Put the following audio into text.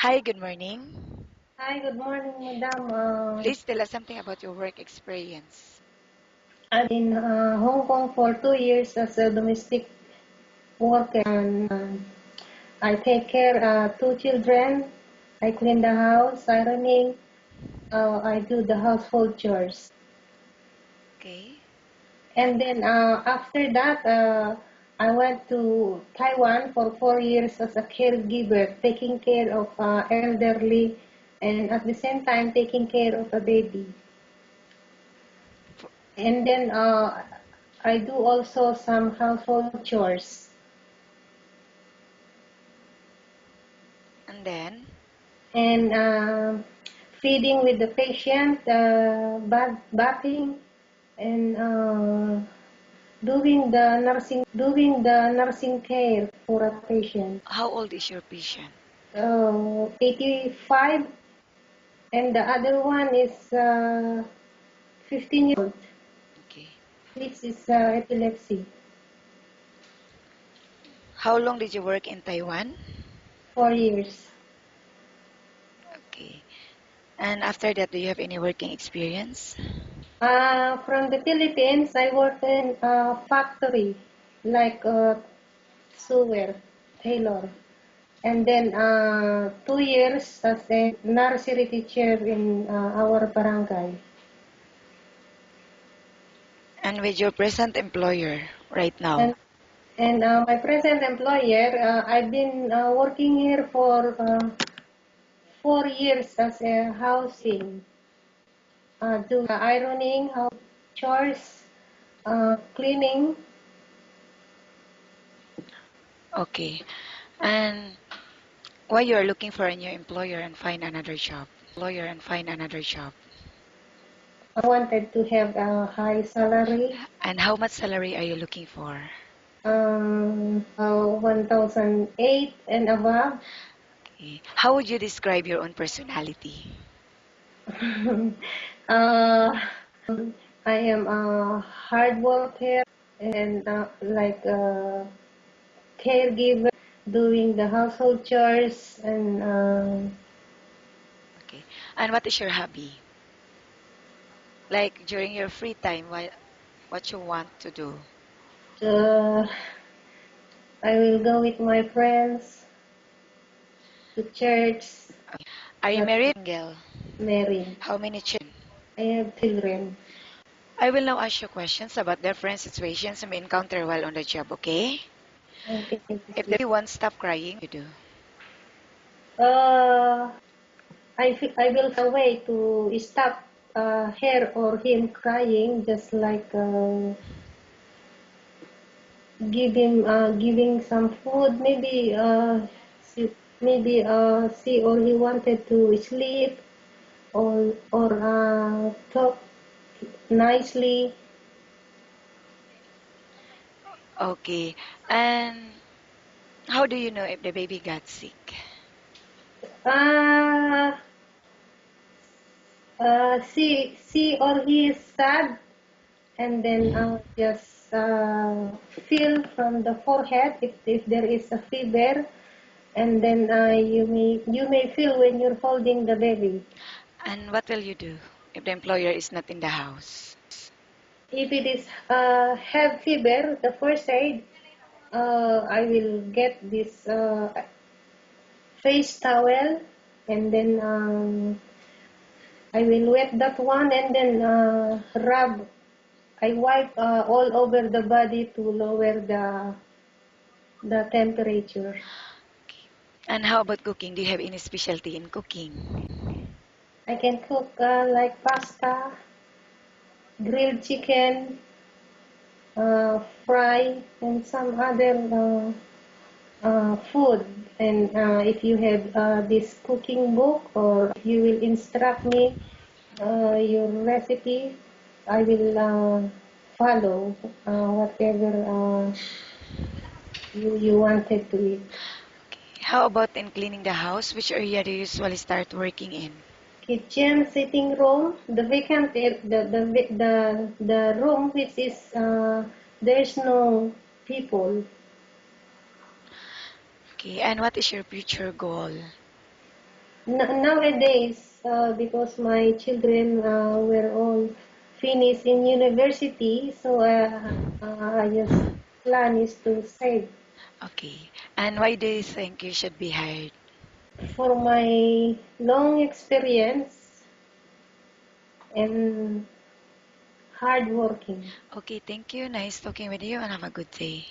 Hi, good morning. Hi, good morning, madam. Please tell us something about your work experience. I've been in Hong Kong for 2 years as a domestic worker, and I take care two children. I clean the house, ironing. I do the household chores, Okay. and then after that, I went to Taiwan for 4 years as a caregiver, taking care of elderly, and at the same time taking care of a baby. F- And then I do also some household chores. And then, And feeding with the patient, bathing, and doing the nursing care for a patient. how old is your patient? 85, and the other one is 15 years old, Okay. which is epilepsy. How long did you work in Taiwan? 4 years. Okay. And after that, do you have any working experience? From the Philippines, I work in a factory, like sewer, tailor. And then 2 years as a nursery teacher in our barangay. And with your present employer right now? And my present employer, I've been working here for 4 years as a housing, do ironing, house chores, cleaning. Okay. And why you are looking for a new employer and find another job? I wanted to have a high salary, And how much salary are you looking for? 1,008 and above. Okay. How would you describe your own personality? uh, I am a hard worker and like a caregiver, doing the household chores and Okay. And what is your hobby? Like during your free time, what you want to do? uh, I will go with my friends to church, Are you but married? Single? married. How many children? I have children. I will now ask you questions about different situations you may encounter while on the job, okay? Okay. If the baby won't stop crying, what do you do? Uh, I will find a way to stop her or him crying, just like giving some food. Maybe she or he wanted to sleep or talk nicely. Okay. And how do you know if the baby got sick? Uh, she or he is sad, and then just feel from the forehead if there is a fever, and then you may feel when you're holding the baby. And what will you do if the employer is not in the house? If it is have fever, the first aid, I will get this face towel, and then I will wet that one, and then rub. I wipe all over the body to lower the temperature. Okay. And how about cooking? Do you have any specialty in cooking? I can cook like pasta, grilled chicken, fry, and some other food. And if you have this cooking book, or if you will instruct me your recipe, I will follow whatever you wanted to eat. How about in cleaning the house? Which area do you usually start working in? Kitchen, sitting room, the vacant, the room which is there's no people. Okay. And what is your future goal? Nowadays, because my children were all finished in university, so I just plan is to save Okay. And why do you think you should be hired? for my long experience and hard working. Okay, thank you. Nice talking with you and have a good day.